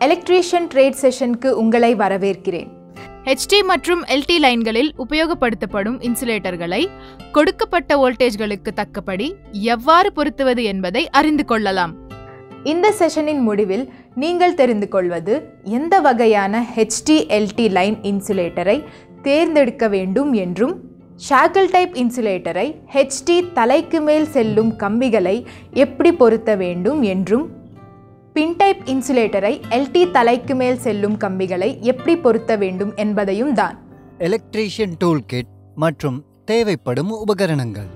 Electrician trade செஷனுக்கு உங்களை வரவேற்கிறேன். HT மற்றும் LT லைன்களில் உபயோகப்படுத்தப்படும் இன்சுலேட்டர்களை கொடுக்கப்பட்ட வோல்டேஜ்களுக்கு தக்கபடி எவ்வாறு பொருத்துவது என்பதை அறிந்து கொள்ளலாம். இந்த செஷனின் முடிவில் நீங்கள் தெரிந்து கொள்வது எந்த வகையான HT LT லைன் இன்சுலேட்டரை தேர்ந்தெடுக்க வேண்டும் என்றும், ஷாக்கிள் டைப் இன்சுலேட்டரை HT தலைக்கு மேல் செல்லும் கம்பிகளை எப்படி பொருத்த வேண்டும் என்றும், பின் டைப் இன்சுலேட்டரை LT தலைக்கு மேல் செல்லும் கம்பிகளை எப்படி பொருத்த வேண்டும் என்பதையும் தான். எலக்ட்ரீஷியன் டூல் கிட் மற்றும் தேவைப்படும் உபகரணங்கள்.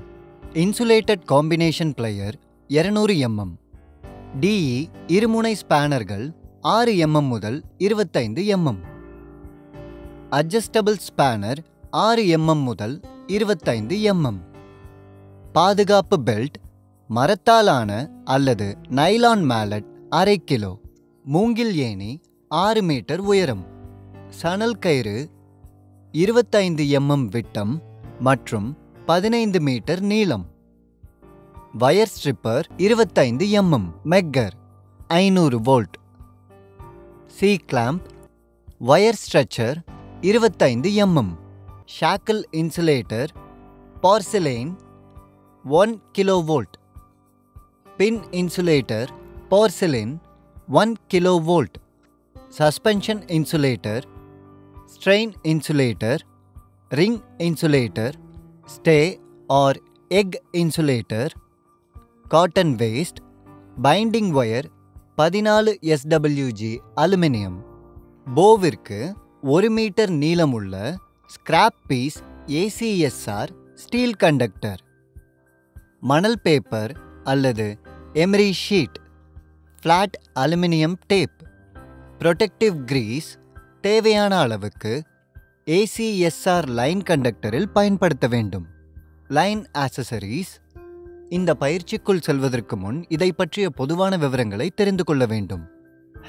Insulated combination player 200 mm, DE இருமுனை ஸ்பேனர்கள் 6 mm முதல் 25 mm, அட்ஜஸ்டபிள் ஸ்பேனர் 6 mm முதல் 25 mm, பாதுகாப்பு பெல்ட், மரத்தாலான அல்லது நைலான் மேலட் 1/2 கிலோ, மூங்கில் ஏணி 6 மீட்டர் உயரம், சணல் கயிறு 25 mm விட்டம் மற்றும் 15 மீட்டர் நீளம், wire stripper 25 mm, megger 500 volt, C clamp, wire stretcher 25 mm, shackle insulator, porcelain 1 kilovolt, pin insulator, porcelain 1 kilovolt, suspension insulator, strain insulator, ring insulator, stay or egg insulator, cotton waste, binding wire 14 SWG aluminium, போவிற்கு 1 metre நீளமுள்ள scrap piece ACSR steel conductor, மணல் paper அல்லது emery sheet, flat aluminium tape, protective grease தேவையான அளவுக்கு ACSR line கண்டக்டரில் பயன்படுத்த வேண்டும். Line accessories. இந்த பயிற்சிக்குள் செல்வதற்கு முன் இதை பற்றிய பொதுவான விவரங்களை தெரிந்து கொள்ள வேண்டும்.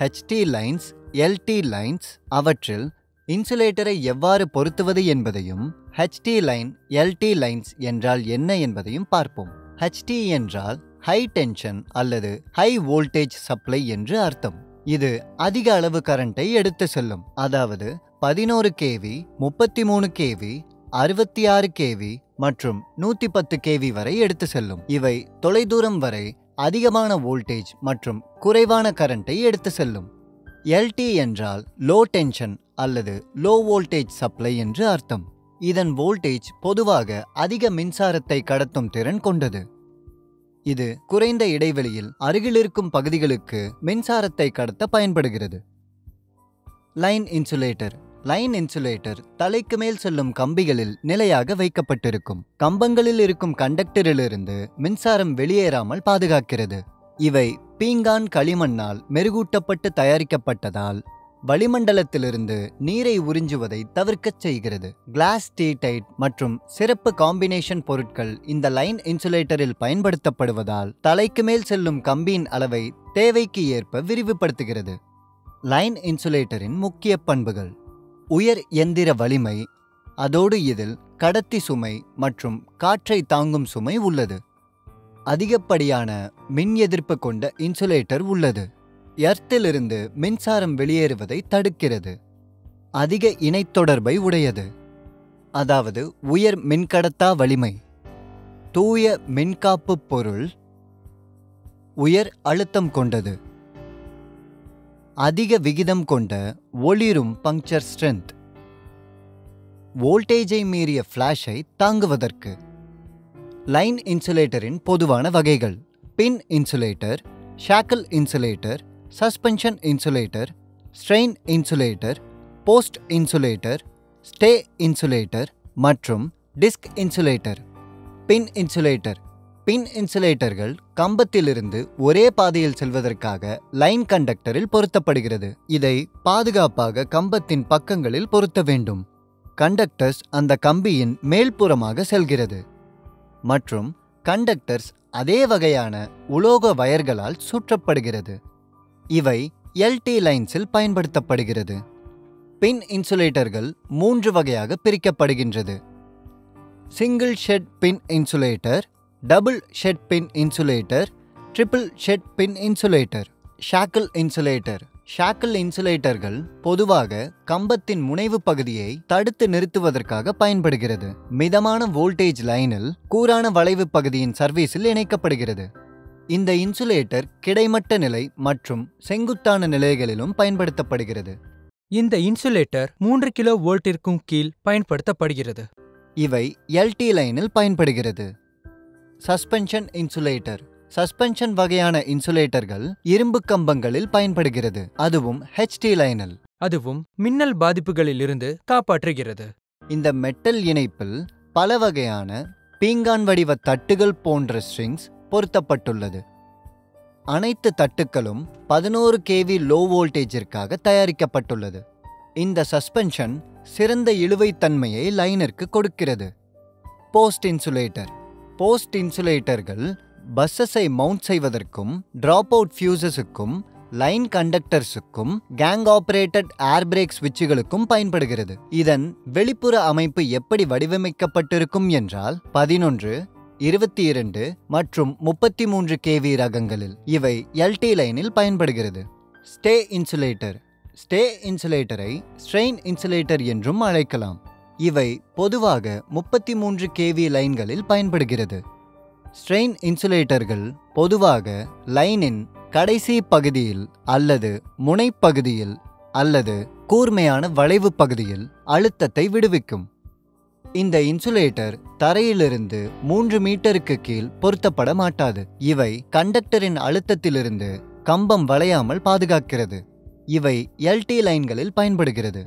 HT லைன்ஸ், LT லைன்ஸ், அவற்றில் இன்சுலேட்டரை எவ்வாறு பொருத்துவது என்பதையும், HT லைன், LT லைன்ஸ் என்றால் என்ன என்பதையும் பார்ப்போம். HT என்றால் ஹை டென்ஷன் அல்லது ஹை வோல்டேஜ் சப்ளை என்று அர்த்தம். இது அதிக அளவு கரண்டை எடுத்து செல்லும். அதாவது 11 kV, 33 kV, 66 kV மற்றும் 110 kV வரை எடுத்து செல்லும். இவை தொலைதூரம் வரை அதிகமான வோல்டேஜ் மற்றும் குறைவான கரண்டை எடுத்து செல்லும். LT என்றால் லோ டென்ஷன் அல்லது லோ வோல்டேஜ் சப்ளை என்று அர்த்தம். இதன் வோல்டேஜ் பொதுவாக அதிக மின்சாரத்தை கடத்தும் திறன் கொண்டது. இது குறைந்த இடைவெளியில் அருகிலிருக்கும் பகுதிகளுக்கு மின்சாரத்தை கடத்த பயன்படுகிறது. Line insulator. லைன் இன்சுலேட்டர் தலைக்கு மேல் செல்லும் கம்பிகளில் நிலையாக வைக்கப்பட்டிருக்கும். கம்பங்களில் இருக்கும் கண்டக்டரிலிருந்து மின்சாரம் வெளியேறாமல் பாதுகாக்கிறது. இவை பீங்கான் களிமண்ணால் மெருகூட்டப்பட்டு தயாரிக்கப்பட்டதால் வளிமண்டலத்திலிருந்து நீரை உறிஞ்சுவதை தவிர்க்கச் செய்கிறது. கிளாஸ் டீடைட் மற்றும் சிறப்பு காம்பினேஷன் பொருட்கள் இந்த லைன் இன்சுலேட்டரில் பயன்படுத்தப்படுவதால் தலைக்கு மேல் செல்லும் கம்பியின் அளவை தேவைக்கு ஏற்ப விரிவுபடுத்துகிறது. லைன் இன்சுலேட்டரின் முக்கிய பண்புகள். உயர் எந்திர வலிமை, அதோடு இதில் கடத்தி சுமை மற்றும் காற்றை தாங்கும் சுமை உள்ளது. அதிகப்படியான மின் எதிர்ப்பு கொண்ட இன்சுலேட்டர் உள்ளது. எர்த்திலிருந்து மின்சாரம் வெளியேறுவதை தடுக்கிறது. அதிக இணைத்தொடர்பை உடையது, அதாவது உயர் மின்கடத்தா வலிமை, தூய மின்காப்பு பொருள், உயர் அழுத்தம் கொண்டது, அதிக விகிதம் கொண்ட ஒளிரும் பங்க்சர் ஸ்ட்ரென்த், வோல்டேஜை மீறிய ஃபிளாஷை தாங்குவதற்கு. லைன் இன்சுலேட்டரின் பொதுவான வகைகள். Pin insulator, shackle insulator, suspension insulator, strain insulator, post insulator, stay insulator மற்றும் disc insulator. Pin insulator. Pin இன்சுலேட்டர்கள் கம்பத்திலிருந்து ஒரே பாதையில் செல்வதற்காக லைன் கண்டக்டரில் பொருத்தப்படுகிறது. இதை பாதுகாப்பாக கம்பத்தின் பக்கங்களில் பொருத்த வேண்டும். கண்டக்டர்ஸ் அந்த கம்பியின் மேல்புறமாக செல்கிறது மற்றும் கண்டக்டர்ஸ் அதே வகையான உலோக வயர்களால் சுற்றப்படுகிறது. இவை LT லைன்ஸில் பயன்படுத்தப்படுகிறது. பின் இன்சுலேட்டர்கள் 3 வகையாக பிரிக்கப்படுகின்றது. சிங்கிள் ஷெட் பின் இன்சுலேட்டர், டபுள் ஷெட் பின் இன்சுலேட்டர், ட்ரிபிள் ஷெட் பின் இன்சுலேட்டர். Shackle insulator. ஷாக்கிள் இன்சுலேட்டர்கள் பொதுவாக கம்பத்தின் முனைவு பகுதியை தடுத்து நிறுத்துவதற்காக பயன்படுகிறது. மிதமான வோல்டேஜ் லைனில் கூரான வளைவு பகுதியின் சர்வீஸில் இணைக்கப்படுகிறது. இந்த இன்சுலேட்டர் கிடைமட்ட நிலை மற்றும் செங்குத்தான நிலைகளிலும் பயன்படுத்தப்படுகிறது. இந்த இன்சுலேட்டர் 3 கிலோ வோல்ட்டிற்கும் கீழ் பயன்படுத்தப்படுகிறது. இவை எல்டி லைனில் பயன்படுகிறது. Suspension insulator. சஸ்பென்ஷன் வகையான இன்சுலேட்டர்கள் இரும்பு கம்பங்களில் பயன்படுகிறது, அதுவும் ஹெச்டி லைனில். அதுவும் மின்னல் பாதிப்புகளில் இருந்து காப்பாற்றுகிறது. இந்த மெட்டல் இணைப்பில் பல வகையான பீங்கான் வடிவ தட்டுகள் போன்ற ஸ்ட்ரிங்ஸ் பொருத்தப்பட்டுள்ளது. அனைத்து தட்டுக்களும் 11 kV லோ வோல்டேஜிற்காக தயாரிக்கப்பட்டுள்ளது. இந்த சஸ்பென்ஷன் சிறந்த இழுவைத்தன்மையை லைனிற்கு கொடுக்கிறது. Post insulator. போஸ்ட் இன்சுலேட்டர்கள் பஸ்ஸஸை மவுண்ட் செய்வதற்கும் டிராப் அவுட் ஃபியூசஸுக்கும் லைன் கண்டக்டர்ஸுக்கும் கேங் ஆபரேட்டட் ஏர் பிரேக் ஸ்விட்சுகளுக்கும் பயன்படுகிறது. இதன் வெளிப்புற அமைப்பு எப்படி வடிவமைக்கப்பட்டிருக்கும் என்றால் 11, 22 மற்றும் 33 kV ரகங்களில். இவை எல்டி லைனில் பயன்படுகிறது. Stay insulator. ஸ்டே இன்சுலேட்டரை ஸ்ட்ரெயின் இன்சுலேட்டர் என்றும் அழைக்கலாம். இவை பொதுவாக 33 kV லைன்களில் பயன்படுகிறது. ஸ்ட்ரெயின் இன்சுலேட்டர்கள் பொதுவாக லைனின் கடைசி பகுதியில் அல்லது முனைப்பகுதியில் அல்லது கூர்மையான வளைவு பகுதியில் அழுத்தத்தை விடுவிக்கும். இந்த இன்சுலேட்டர் தரையிலிருந்து 3 மீட்டருக்கு கீழ் பொருத்தப்பட மாட்டாது. இவை கண்டக்டரின் அழுத்தத்திலிருந்து கம்பம் வளையாமல் பாதுகாக்கிறது. இவை எல்டி லைன்களில் பயன்படுகிறது.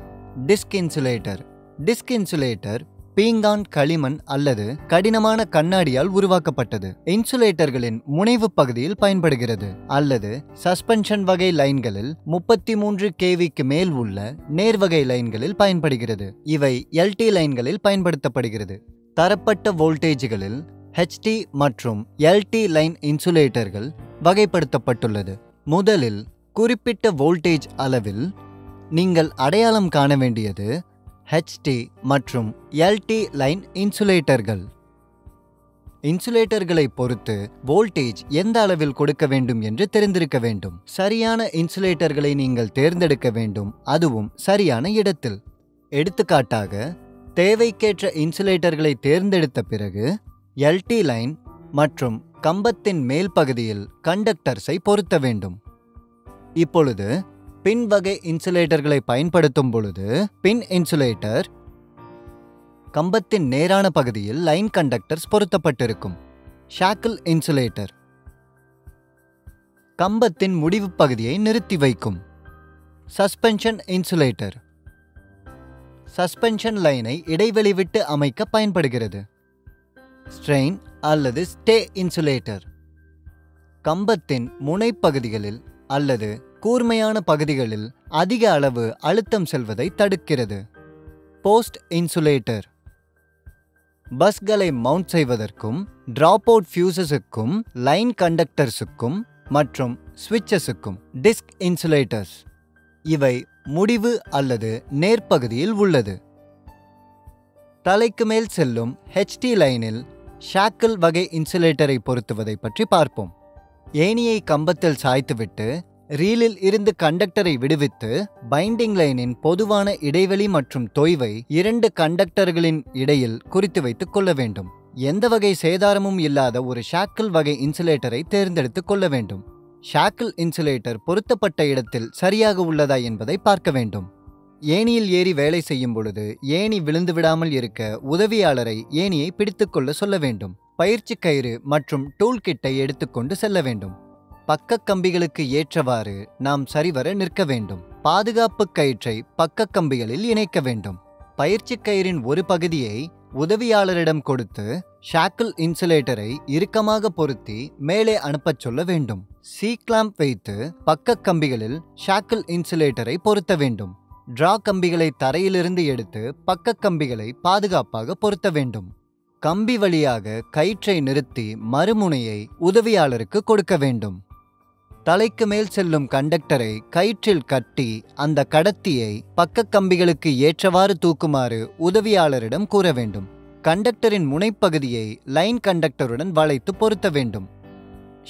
Disk insulator. டிஸ்க் இன்சுலேட்டர் பீங்கான், களிமண் அல்லது கடினமான கண்ணாடியால் உருவாக்கப்பட்டது. இன்சுலேட்டர்களின் முனைவு பகுதியில் பயன்படுகிறது அல்லது சஸ்பென்ஷன் வகை லைன்களில் 33 kVக்கு மேல் உள்ள நேர்வகை லைன்களில் பயன்படுகிறது. இவை எல்டி லைன்களில் பயன்படுத்தப்படுகிறது. தரப்பட்ட வோல்டேஜ்களில் ஹெச்டி மற்றும் எல்டி லைன் இன்சுலேட்டர்கள் வகைப்படுத்தப்பட்டுள்ளது. முதலில் குறிப்பிட்ட வோல்டேஜ் அளவில் நீங்கள் அடையாளம் காண வேண்டியது ஹெச்டி மற்றும் எல்டி லைன் இன்சுலேட்டர்கள். இன்சுலேட்டர்களை பொறுத்து வோல்டேஜ் எந்த அளவில் கொடுக்க வேண்டும் என்று தெரிந்திருக்க வேண்டும். சரியான இன்சுலேட்டர்களை நீங்கள் தேர்ந்தெடுக்க வேண்டும், அதுவும் சரியான இடத்தில். எடுத்துக்காட்டாக, தேவைக்கேற்ற இன்சுலேட்டர்களை தேர்ந்தெடுத்த பிறகு எல்டி லைன் மற்றும் கம்பத்தின் மேல் பகுதியில் கண்டக்டர்ஸை பொருத்த வேண்டும். இப்பொழுது பின் வகை இன்சுலேட்டர்களை பயன்படுத்தும் பொழுது பின் இன்சுலேட்டர் கம்பத்தின் நேரான பகுதியில் லைன் கண்டக்டர்ஸ் பொருத்தப்பட்டிருக்கும். ஷாக்கிள் இன்சுலேட்டர் கம்பத்தின் முடிவு பகுதியை நிறுத்தி வைக்கும். சஸ்பென்ஷன் இன்சுலேட்டர் சஸ்பென்ஷன் லைனை இடைவெளி விட்டு அமைக்க பயன்படுகிறது. ஸ்ட்ரெயின் அல்லது ஸ்டே இன்சுலேட்டர் கம்பத்தின் முனைப்பகுதிகளில் அல்லது கூர்மையான பகுதிகளில் அதிக அளவு அழுத்தம் செல்வதை தடுக்கிறது. போஸ்ட் இன்சுலேட்டர் பஸ்களை மவுண்ட் செய்வதற்கும் டிராப் அவுட் ஃபியூசஸுக்கும் லைன் கண்டக்டர்ஸுக்கும் மற்றும் ஸ்விட்சஸுக்கும். டிஸ்க் இன்சுலேட்டர்ஸ் இவை முடிவு அல்லது நேர்பகுதியில் உள்ளது. தலைக்கு மேல் செல்லும் ஹெச்டி லைனில் ஷாக்கிள் வகை இன்சுலேட்டரை பொருத்துவதை பற்றி பார்ப்போம். ஏணியை கம்பத்தில் சாய்த்துவிட்டு ரீலில் இருந்து கண்டக்டரை விடுவித்து பைண்டிங் லைனின் பொதுவான இடைவெளி மற்றும் தொய்வை 2 கண்டக்டர்களின் இடையில் குறித்து வைத்துக் கொள்ள வேண்டும். எந்த வகை சேதாரமும் இல்லாத ஒரு ஷாக்கிள் வகை இன்சுலேட்டரை தேர்ந்தெடுத்துக் கொள்ள வேண்டும். ஷாக்கிள் இன்சுலேட்டர் பொருத்தப்பட்ட இடத்தில் சரியாக உள்ளதா என்பதை பார்க்க வேண்டும். ஏணியில் ஏறி வேலை செய்யும் பொழுது ஏணி விழுந்து விடாமல் இருக்க உதவியாளரை ஏணியை பிடித்துக்கொள்ள சொல்ல வேண்டும். பயிற்சி கயிறு மற்றும் டூல் கிட்டை எடுத்துக்கொண்டு செல்ல வேண்டும். பக்க கம்பிகளுக்கு ஏற்றவாறு நாம் சரிவர நிற்க வேண்டும். பாதுகாப்பு கயிற்றை பக்க கம்பிகளில் இணைக்க வேண்டும். பயிற்சி கயிறின் ஒரு பகுதியை உதவியாளரிடம் கொடுத்து ஷாக்கிள் இன்சுலேட்டரை இறுக்கமாக பொருத்தி மேலே அனுப்பச் சொல்ல வேண்டும். சி கிளாம்ப் வைத்து பக்க கம்பிகளில் ஷாக்கிள் இன்சுலேட்டரை பொருத்த வேண்டும். டிரா கம்பிகளை தரையிலிருந்து எடுத்து பக்க கம்பிகளை பாதுகாப்பாக பொருத்த வேண்டும். கம்பி வழியாக கயிற்றை நிறுத்தி மறுமுனையை உதவியாளருக்கு கொடுக்க வேண்டும். தலைக்கு மேல் செல்லும் கண்டக்டரை கயிற்றில் கட்டி அந்த கடத்தியை பக்க கம்பிகளுக்கு ஏற்றவாறு தூக்குமாறு உதவியாளரிடம் கூற வேண்டும். கண்டக்டரின் முனைப்பகுதியை லைன் கண்டக்டருடன் வளைத்து பொருத்த வேண்டும்.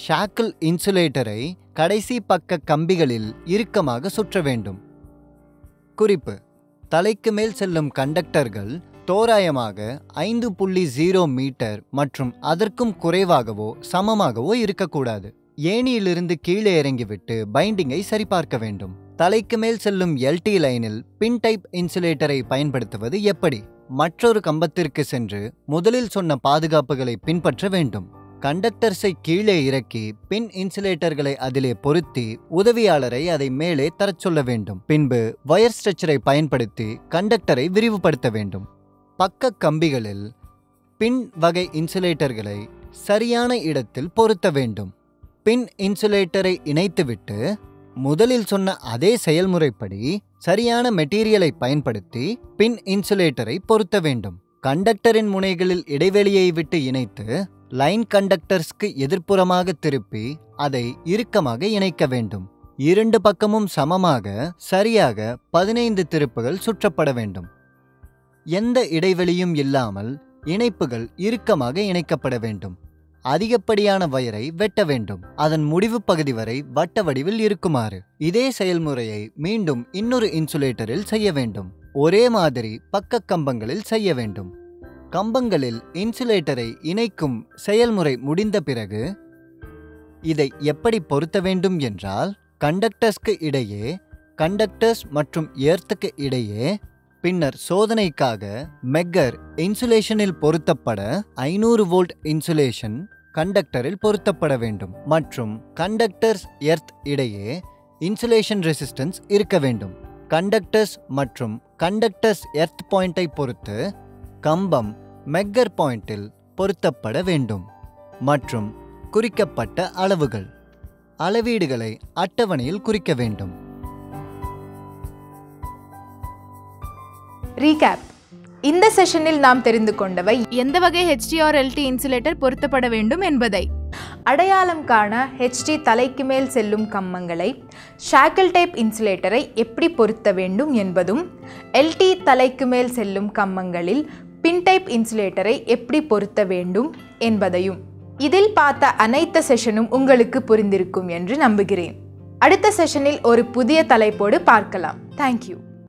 ஷாக்கிள் இன்சுலேட்டரை கடைசி பக்க கம்பிகளில் இறுக்கமாக சுற்ற வேண்டும். குறிப்பு: தலைக்கு மேல் செல்லும் கண்டக்டர்கள் தோராயமாக 5.0 மீட்டர் மற்றும் அதற்கும் குறைவாகவோ சமமாகவோ இருக்கக்கூடாது. ஏணியிலிருந்து கீழே இறங்கிவிட்டு பைண்டிங்கை சரிபார்க்க வேண்டும். தலைக்கு மேல் செல்லும் எல்டி லைனில் பின் டைப் இன்சுலேட்டரை பயன்படுத்துவது எப்படி? மற்றொரு கம்பத்திற்கு சென்று முதலில் சொன்ன பாதுகாப்புகளை பின்பற்ற வேண்டும். கண்டக்டர்ஸை கீழே இறக்கி பின் இன்சுலேட்டர்களை அதிலே பொருத்தி உதவியாளரை அதை மேலே தரச் சொல்ல வேண்டும். பின்பு வயர் ஸ்ட்ரெச்சரை பயன்படுத்தி கண்டக்டரை விரிவுபடுத்த வேண்டும். பக்க கம்பிகளில் பின் வகை இன்சுலேட்டர்களை சரியான இடத்தில் பொருத்த வேண்டும். பின் இன்சுலேட்டரை இணைத்துவிட்டு முதலில் சொன்ன அதே செயல்முறைப்படி சரியான மெட்டீரியலை பயன்படுத்தி பின் இன்சுலேட்டரை பொருத்த வேண்டும். கண்டக்டரின் முனைகளில் இடைவெளியை விட்டு இணைத்து லைன் கண்டக்டர்ஸ்க்கு எதிர்ப்புறமாக திருப்பி அதை இறுக்கமாக இணைக்க வேண்டும். இரண்டு பக்கமும் சமமாக சரியாக 15 திருப்புகள் சுற்றப்பட வேண்டும். எந்த இடைவெளியும் இல்லாமல் இணைப்புகள் இறுக்கமாக இணைக்கப்பட வேண்டும். அதிகப்படியான வயரை வெட்ட வேண்டும். அதன் முடிவு பகுதி வரை வட்ட வடிவில் இருக்குமாறு. இதே செயல்முறையை மீண்டும் இன்னொரு இன்சுலேட்டரில் செய்ய வேண்டும். ஒரே மாதிரி பக்க கம்பங்களில் செய்ய வேண்டும். கம்பங்களில் இன்சுலேட்டரை இணைக்கும் செயல்முறை முடிந்த பிறகு இதை எப்படி பொருத்த வேண்டும் என்றால், கண்டக்டர்ஸ்க்கு இடையே, கண்டக்டர்ஸ் மற்றும் எர்த்துக்கு இடையே, பின்னர் சோதனைக்காக மெக்கர் இன்சுலேஷனில் பொருத்தப்பட 500 வோல்ட் இன்சுலேஷன் கண்டக்டரில் பொருத்தப்பட வேண்டும். மற்றும் கண்டக்டர்ஸ் எர்த் இடையே இன்சுலேஷன் ரெசிஸ்டன்ஸ் இருக்க வேண்டும். கண்டக்டர்ஸ் மற்றும் கண்டக்டர்ஸ் எர்த் பாயிண்டை பொறுத்து கம்பம் மெக்கர் பாயிண்டில் பொருத்தப்பட வேண்டும். மற்றும் குறிக்கப்பட்ட அளவுகள், அளவீடுகளை அட்டவணையில் குறிக்க வேண்டும். ரீகேப்: இந்த செஷனில் நாம் தெரிந்து கொண்டவை எந்த வகை HT/LT இன்சுலேட்டர் பொருத்தப்பட வேண்டும் என்பதை, அடையாளம் காண HT தலைக்கு மேல் செல்லும் கம்பங்களை, ஷாக்கிள் டைப் இன்சுலேட்டரை எப்படி பொருத்த வேண்டும் என்பதும், LT தலைக்கு மேல் செல்லும் கம்பங்களில் பின் டைப் இன்சுலேட்டரை எப்படி பொருத்த வேண்டும் என்பதையும். இதில் பார்த்த அனைத்து செஷனும் உங்களுக்கு புரிந்திருக்கும் என்று நம்புகிறேன். அடுத்த செஷனில் ஒரு புதிய தலைப்போடு பார்க்கலாம். தேங்க்யூ.